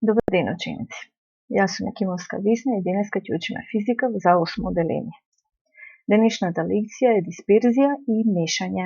Dobar den, učenici. Jaz sam Kimovska Visna i dneska ću učiti fizika za 8. odelenje. Današnja lekcija je disperzija i mešanje.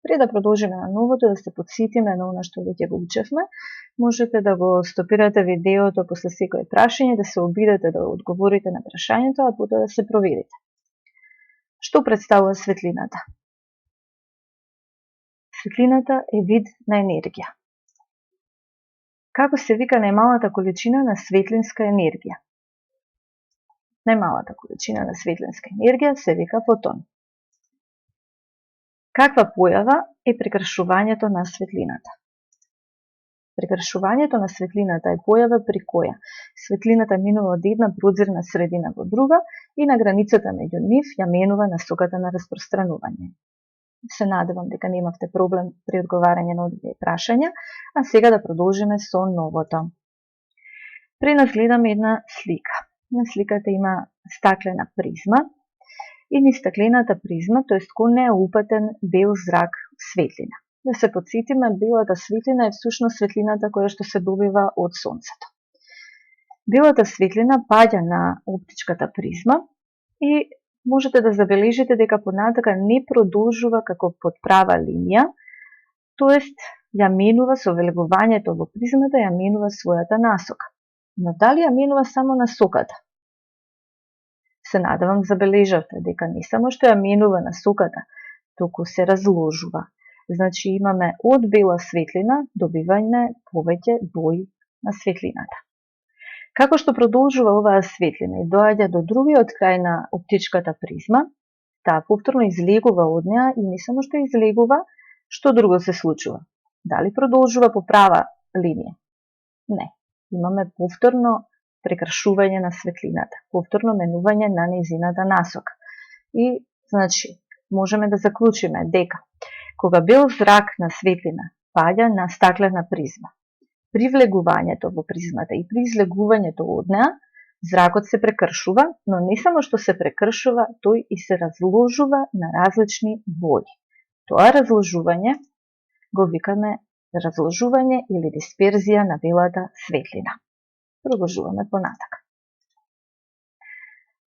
Prije da продолжиме на новото, да се подсетиме на оно што веќе го учевме, можете да го стопирате видеото после секое прашање, да се обидете да одговорите на прашањето, а потоа да се проверите. Што представува светлината? Светлината е вид на енергија. Како се вика најмалата количина на светлинска енергија? Најмалата количина на светлинска енергија се вика фотон. Каква појава е прекршувањето на светлината? Прекршувањето на светлината е појава при која светлината минува од една прозирна средина во друга и на границата меѓу нив ја менува насоката на распространување. Се надевам дека немавте проблем при одговарање на овие прашања, а сега да продолжиме со новото. При нас гледаме една слика. На сликата има стаклена призма и низ стаклената призма, тоест кон неа е упатен бел зрак светлина. Да се подсетиме, белата светлина е всушност светлината која што се добива од сонцето. Белата светлина паѓа на оптичката призма и можете да забележите дека понатака не продолжува како под права линија, тоест ја менува со велегувањето во призмата, ја менува својата насока. Но дали ја менува само насоката? Се надевам забележавте дека не само што ја менува насоката, туку се разложува. Значи имаме од бела светлина добивање повеќе бои на светлината. Како што продолжува оваа светлина и доаѓа до другиот крај на оптичката призма, таа повторно излегува од неа и не само што излегува, што друго се случува? Дали продолжува по права линија? Не. Имаме повторно прекршување на светлината, повторно менување на нејзината насока. И, значи, можеме да заклучиме дека кога бел зрак на светлина паѓа на стаклена призма, при влегувањето во призмата и при излегувањето од неа, зракот се прекршува, но не само што се прекршува, тој и се разложува на различни бои. Тоа разложување го викаме разложување или дисперзија на белата светлина. Продолжуваме понатака.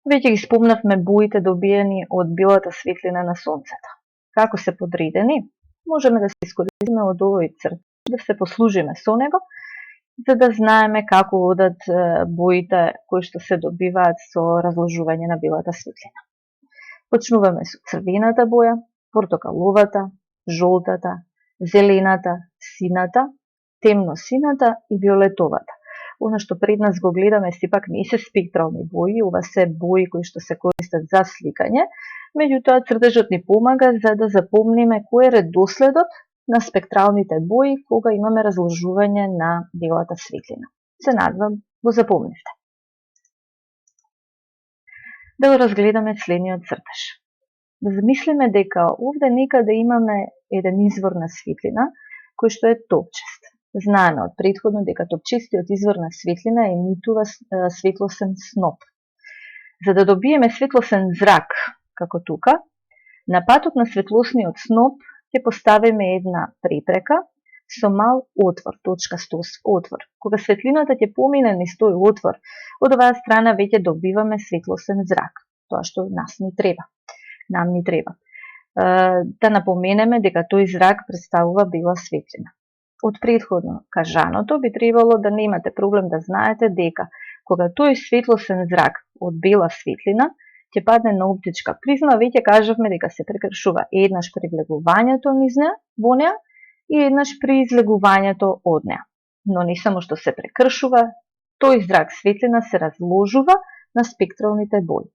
Веќе ги спомнавме боите добиени од белата светлина на сонцето. Како се подредени, можеме да се искористиме од овој црт, да се послужиме со него, за да знаеме како одат боите кои што се добиваат со разложување на белата светлина. Почнуваме со црвената боја, портокаловата, жолтата, зелената, сината, темно-сината и виолетовата. Оно што пред нас го гледаме сепак не се спектрални бои, ова се бои кои што се користат за сликање, меѓутоа цртежот ни помага за да запомниме кој е редоследот на спектралните бои кога имаме разложување на белата светлина. Се надевам го запомнивте. Да го разгледаме следниот цртеж. Да замислиме дека овде некаде имаме еден извор на светлина кој што е топчест. Знаеме од претходно дека топчестиот извор на светлина емитува светлосен сноп. За да добиеме светлосен зрак, како тука, на патот на светлосниот сноп ќе поставиме една препрека со мал отвор, точкаст отвор. Кога светлината ќе помине низ тој отвор, од оваа страна веќе добиваме светлосен зрак, тоа што нам ни треба. Да напоменеме дека тој зрак представува бела светлина. Од претходно кажаното би требало да немате проблем да знаете дека кога тој светлосен зрак од бела светлина ќе падне на оптичка призма, веќе кажавме дека се прекршува еднаш при влегувањето во неа и еднаш при излегувањето од неа. Но не само што се прекршува, тој зрак светлина се разложува на спектралните бои.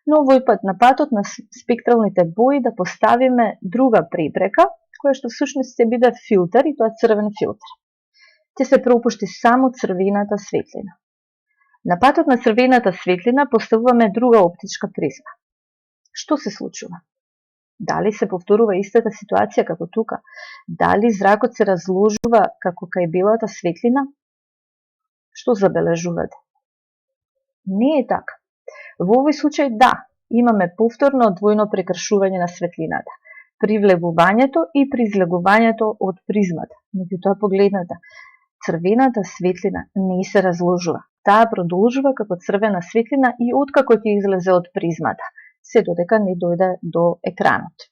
Но овој пат на патот на спектралните бои да поставиме друга препрека, која што всушност ќе биде филтер, и тоа црвен филтер. Ќе се пропушти само црвената светлина. На патот на црвената светлина поставуваме друга оптичка призма. Што се случува? Дали се повторува истата ситуација како тука? Дали зракот се разложува како кај белата светлина? Што забележувате? Не е така. Во овој случај да, имаме повторно двојно прекршување на светлината. При влегувањето и при излегувањето од призмата. Меѓутоа погледнете, црвената светлина не се разложува. Таа продолжува како црвена светлина и откако ќе излезе од призмата, се додека не дојде до екранот.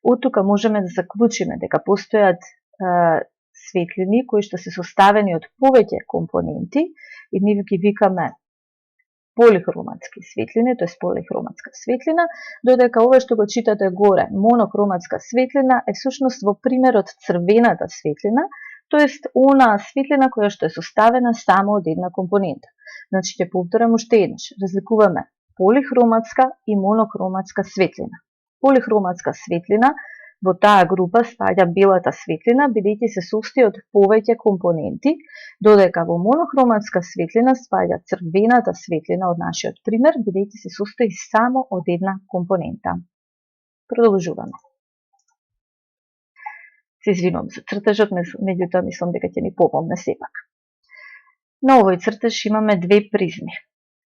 Од тука можеме да заклучиме дека постојат светлини кои што се составени од повеќе компоненти и ние ги викаме полихроматски светлини, тоест полихроматска светлина, додека ова што го читате горе, монохроматска светлина е всушност во примерот црвената светлина, тоест онаа светлина која што е составена само од една компонента. Значи ќе повторам уште еднаш, разликуваме полихроматска и монохроматска светлина. Полихроматска светлина во таа група спаѓа белата светлина, бидејќи се состои од повеќе компоненти, додека во монохроматска светлина спаѓа црвената светлина од нашиот пример, бидејќи се состои само од една компонента. Продолжуваме. Се извинувам за цртежот, меѓутоа мислам дека ќе ни помогне сепак. На овој цртеж имаме две призми.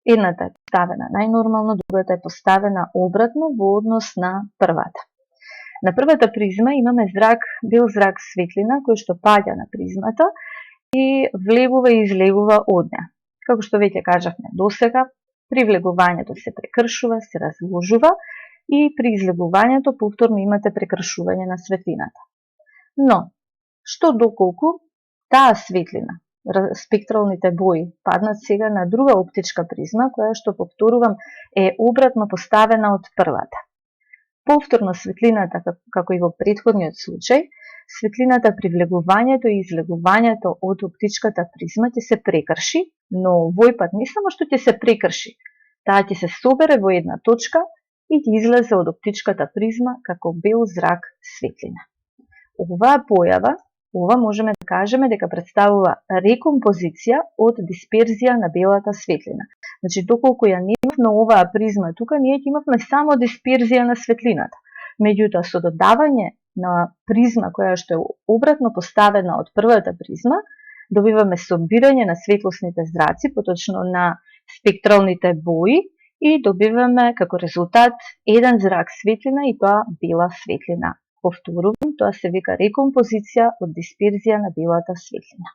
Едната е поставена најнормално, другата е поставена обратно во однос на првата. На првата призма имаме бел зрак светлина кој што паѓа на призмата и влегува и излегува од неа. Како што веќе кажавме досега, при влегувањето се прекршува, се разложува и при излегувањето повторно имате прекршување на светлината. Но, што доколку таа светлина, спектралните бои, паднат сега на друга оптичка призма, која што, повторувам, е обратно поставена од првата. Повторно светлината, како и во претходниот случај, светлината при влегувањето и излегувањето од оптичката призма ќе се прекрши, но овој пат не само што ќе се прекрши, таа ќе се собере во една точка и ќе излезе од оптичката призма како бел зрак светлина. Оваа појава, можеме да кажеме дека представува рекомпозиција од дисперзија на белата светлина. Значи, доколку ја немавме оваа призма тука, ние ќе имавме само дисперзија на светлината. Меѓутоа, со додавање на призма која што е обратно поставена од првата призма, добиваме собирање на светлосните зраци, поточно на спектралните бои, и добиваме како резултат еден зрак светлина и тоа бела светлина. Повторувам, тоа се вика рекомпозиција од дисперзија на белата светлина.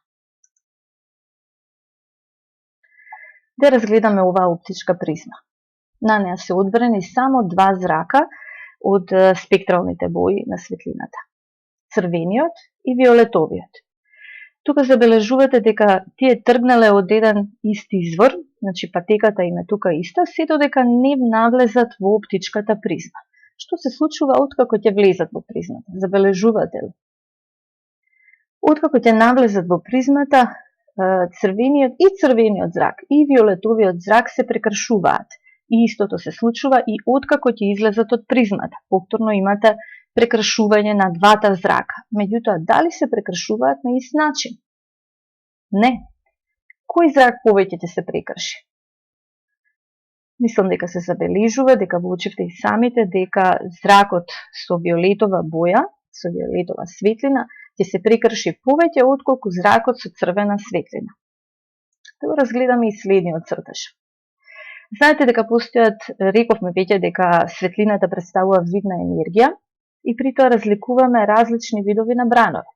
Да разгледаме оваа оптичка призма. На неа се одбрани само два зрака од спектралните бои на светлината. Црвениот и виолетовиот. Тука забележувате дека тие тргнале од еден ист извор, значи патеката им е тука иста, се додека не навлезат во оптичката призма. Што се случува откако ќе влезат во призмата? Забележувате ли? Откако ќе навлезат во призмата, црвениот зрак и виолетовиот зрак се прекршуваат. И истото се случува и откако ќе излезат од призмата. Повторно имате прекршување на двата зрака. Меѓутоа, дали се прекршуваат на ист начин? Не. Кој зрак повеќе ќе се прекрши? Мислам дека се забележува, дека го учевте и самите, дека зракот со виолетова боја, со виолетова светлина, ќе се прекрши повеќе отколку зракот со црвена светлина. Да го разгледаме и следниот цртеж. Знаете дека постојат, рековме веќе дека светлината представува видна енергија и при тоа разликуваме различни видови на бранови.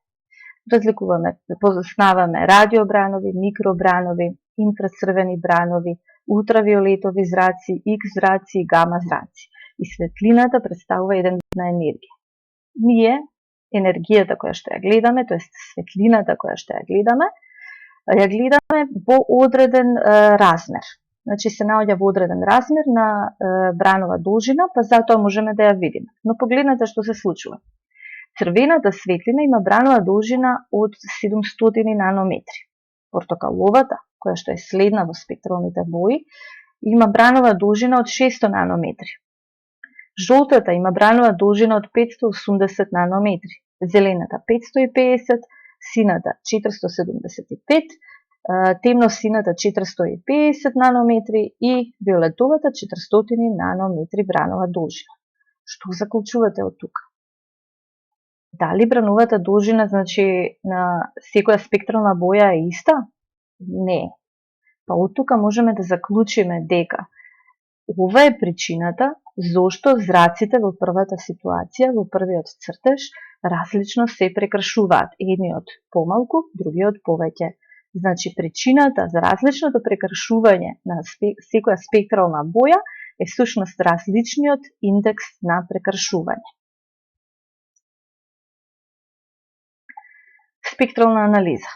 Познааваме радиобранови, микробранови, инфрацрвени бранови, ултравиолетови зраци, X зраци и гама зраци. И светлината представува еден вид на енергија. Ние, енергијата која што ја гледаме, тоест светлината која што ја гледаме во одреден размер. Значи се наоѓа во одреден размер на бранова должина, па затоа можеме да ја видиме. Но погледнете што се случува. Црвената светлина има бранова должина од 700 нанометри. Портокаловата, која што е следна во спектралните бои, има бранова должина од 600 нанометри. Жолтата има бранова должина од 580 нанометри. Зелената 550, сината 475, темно-сината 450 нанометри и виолетовата 400 нанометри бранова должина. Што заклучувате од тука? Дали брановата должина, значи, на секоја спектрална боја е иста? Не. Па од тука можеме да заклучиме дека ова е причината зошто зраците во првата ситуација, во првиот цртеж, различно се прекршуваат. Едниот помалку, другиот повеќе. Значи, причината за различното прекршување на секоја спектрална боја е всушност различниот индекс на прекршување. Спектрална анализа.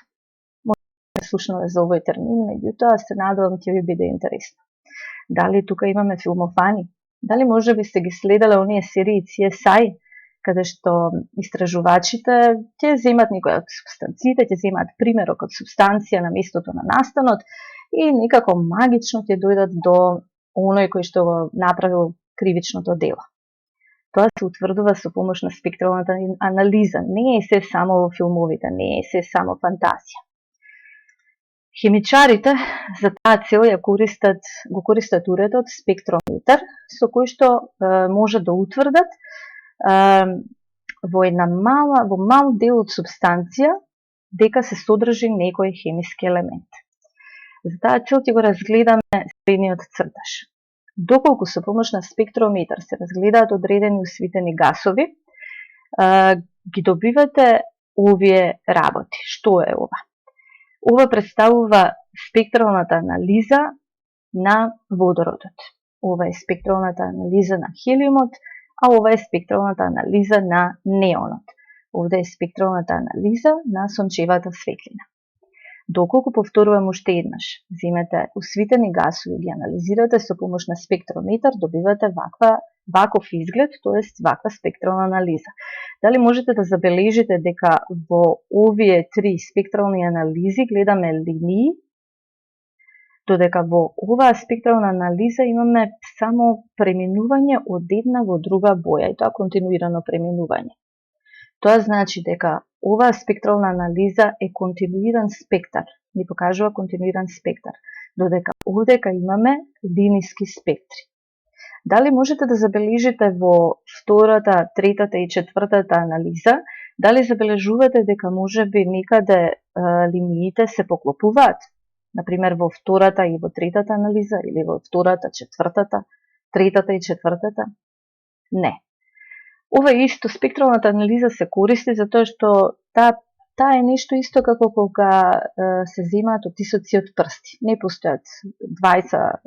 Може да слушнаве за овој термин, меѓутоа се надевам ќе ви биде интересно. Дали тука имаме филмофани? Дали може би сте ги следале оние серии CSI, каде што истражувачите ќе земат некоја од субстанциите, ќе земат примерок од субстанција на местото на настанот и некако магично ќе дојдат до оној кој што го направил кривичното дело. Тоа се утврдува со помош на спектралната анализа. Не е се само во филмовите, не е се само фантазија. Химичарите за таа цел го користат уредот спектрометар, со кој што може да утврдат во мал дел од субстанција дека се содржи некој хемиски елемент. За таа цел ќе го разгледаме следниот цртаж. Доколку со помош на спектрометар се разгледаат одредени осветени гасови, ги добивате овие работи. Што е ова? Ова представува спектралната анализа на водородот. Ова е спектралната анализа на хелиумот, а ова е спектралната анализа на неонот. Овде е спектралната анализа на сончевата светлина. Доколку повторувам уште еднаш, земете осветени гасови, ги анализирате со помош на спектрометар, добивате ваков изглед, тоест ваква спектрална анализа. Дали можете да забележите дека во овие три спектрални анализи гледаме линии, додека во оваа спектрална анализа имаме само преминување од една во друга боја, и тоа континуирано преминување. Тоа значи дека оваа спектрална анализа е континуиран спектар, ни покажува континуиран спектар, додека овдека имаме линиски спектри. Дали можете да забележите во втората, третата и четвртата анализа, дали забележувате дека можеби некаде линиите се поклопуваат? Например, во втората и во третата анализа, или во втората, четвртата, третата и четвртата? Не. Ова исто спектралната анализа се користи затоа што таа е нешто исто како кога се земаат отисоци од прсти. Не постојат двајца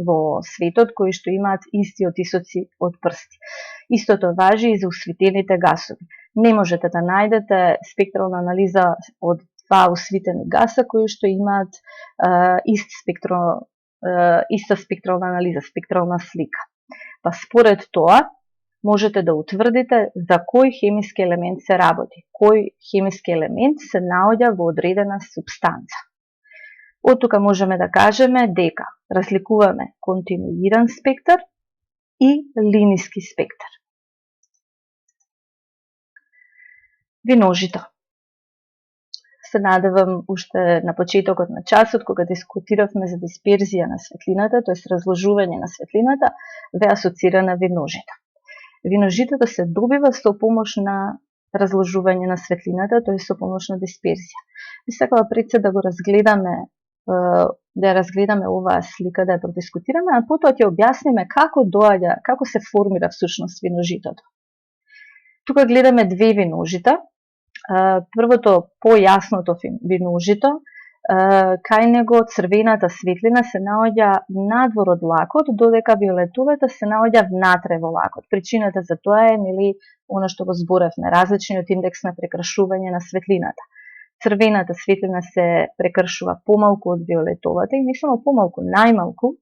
во светот кои што имаат исти отисоци од прсти. Истото важи и за осветените гасови. Не можете да најдете спектрална анализа од два осветени гаса кои што имаат иста спектрална анализа, спектрална слика. Па според тоа можете да утврдите за кој хемиски елемент се работи, кој хемиски елемент се наоѓа во одредена субстанца. Од тука можеме да кажеме дека разликуваме континуиран спектар и линиски спектар. Виножито. Се надевам уште на почетокот на часот, кога дискутиравме за дисперзија на светлината, тоест разложување на светлината, ве асоцира на виножито. Виножитото се добива со помош на разложување на светлината, тоест со помош на дисперзија. Би сакала пред се да го разгледаме, да разгледаме оваа слика, да ја продискутираме, а потоа ќе објасниме како се формира всушност виножитото. Тука гледаме две виножита. Првото, појасното виножито, кај него црвената светлина се наоѓа надвор од лакот, додека виолетовата се наоѓа внатре во лакот. Причината за тоа е она што го зборевме, различниот индекс на прекршување на светлината. Црвената светлина се прекршува помалку од виолетовата и не само помалку, најмалку,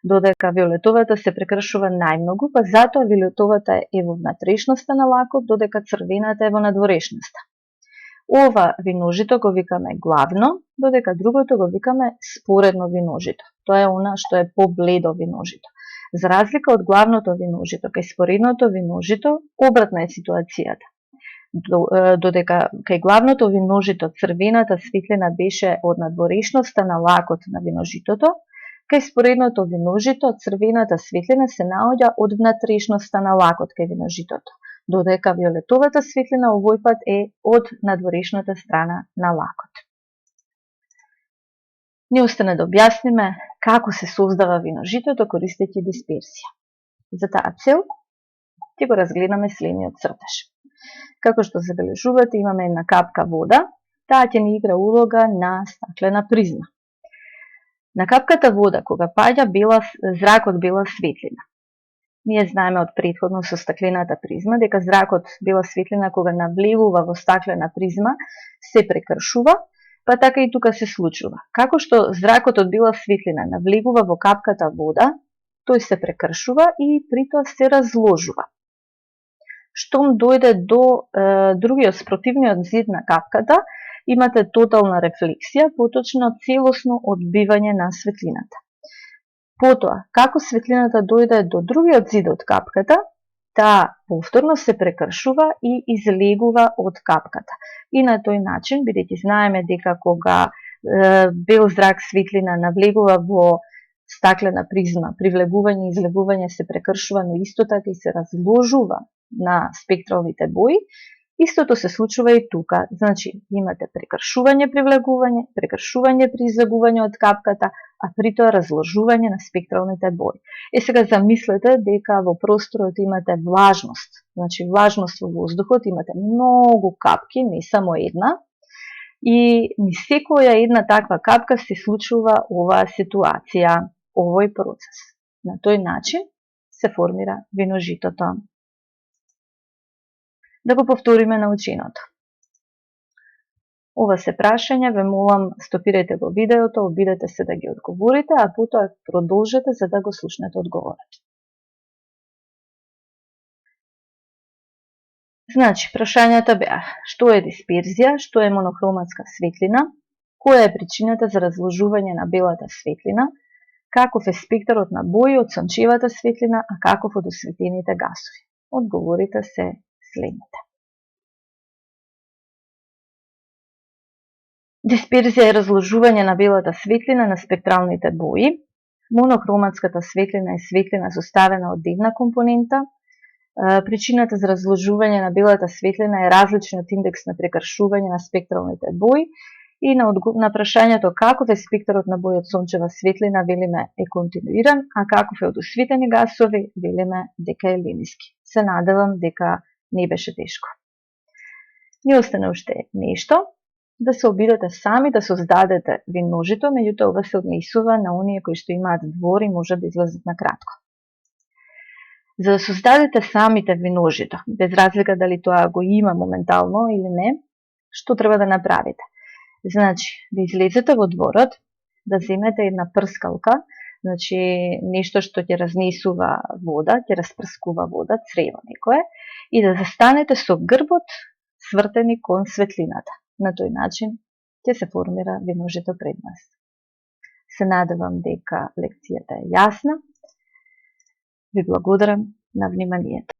додека виолетовата се прекршува најмногу, па затоа виолетовата е во внатрешноста на лакот, додека црвената е во надворешноста. Ова виножито го викаме главно, додека другото го викаме споредно виножито. Тоа е она што е побледо виножито. За разлика од главното виножито, кај споредното виножито, обратна е ситуацијата. Додека кај главното виножито црвената светлина беше од надворешноста на лакот на виножитото, кај споредното виножито црвената светлина се наоѓа од внатрешноста на лакот кај виножитото, додека виолетовата светлина овој пат е од надворешната страна на лакот. Ни остане да објасниме како се создава виножитото користејќи дисперзија. За таа цел ќе го разгледаме следниот цртеж. Како што забележувате, имаме една капка вода, таа ќе ни игра улога на стаклена призма. На капката вода, кога паѓа зракот бела светлина. Ние знаеме од претходно со стаклената призма дека зракот бела светлина кога навлегува во стаклена призма се прекршува, па така и тука се случува. Како што зракот од бела светлина навлегува во капката вода, тој се прекршува и притоа се разложува. Штом дојде до другиот спротивниот зид на капката, имате тотална рефлексија, поточно целосно одбивање на светлината. Потоа, како светлината дојде до другиот зид од капката, таа повторно се прекршува и излегува од капката. И на тој начин, бидејќи знаеме дека кога бел зрак светлина навлегува во стаклена призма, привлегување и излегување се прекршува, но исто така и се разложува на спектралните бои, истото се случува и тука. Значи, имате прекршување, привлегување, прекршување при излегување од капката, а притоа разложување на спектралните бои. Сега замислете дека во просторот имате влажност. Значи, влажност во воздухот, имате многу капки, не само една, и ни секоја една таква капка се случува оваа ситуација, овој процес. На тој начин се формира виножитото. Да го повториме наученото. Ова се прашања, ве молам, стопирајте го видеото, обидете се да ги одговорите, а потоа продолжете за да го слушнете одговорот. Значи, прашањата беа: што е дисперзија, што е монохроматска светлина, која е причината за разложување на белата светлина, каков е спектарот на бои од сончевата светлина, а каков од осветените гасови. Одговорите се следните. Дисперзија е разложување на белата светлина на спектралните бои. Монохроматската светлина е светлина составена од една компонента. Причината за разложување на белата светлина е различниот индекс на прекршување на спектралните бои. И на прашањето каков е спектарот на бои од сончева светлина, велиме е континуиран, а каков е од осветени гасови, велиме дека е линиски. Се надевам дека не беше тешко. Не остане уште нешто, да се обидете сами да создадете виножито, меѓутоа ова се однесува на оние кои што имаат двор и можат да излезат на кратко. За да создадете самите виножито, без разлика дали тоа го има моментално или не, што треба да направите? Значи, да излезете во дворот, да земете една прскалка, значи нешто што ќе разнесува вода, ќе распрскува вода, црево некое, и да застанете со грбот свртени кон светлината. На тој начин ќе се формира виножито пред вас. Се надевам дека лекцијата е јасна. Ви благодарам на вниманието.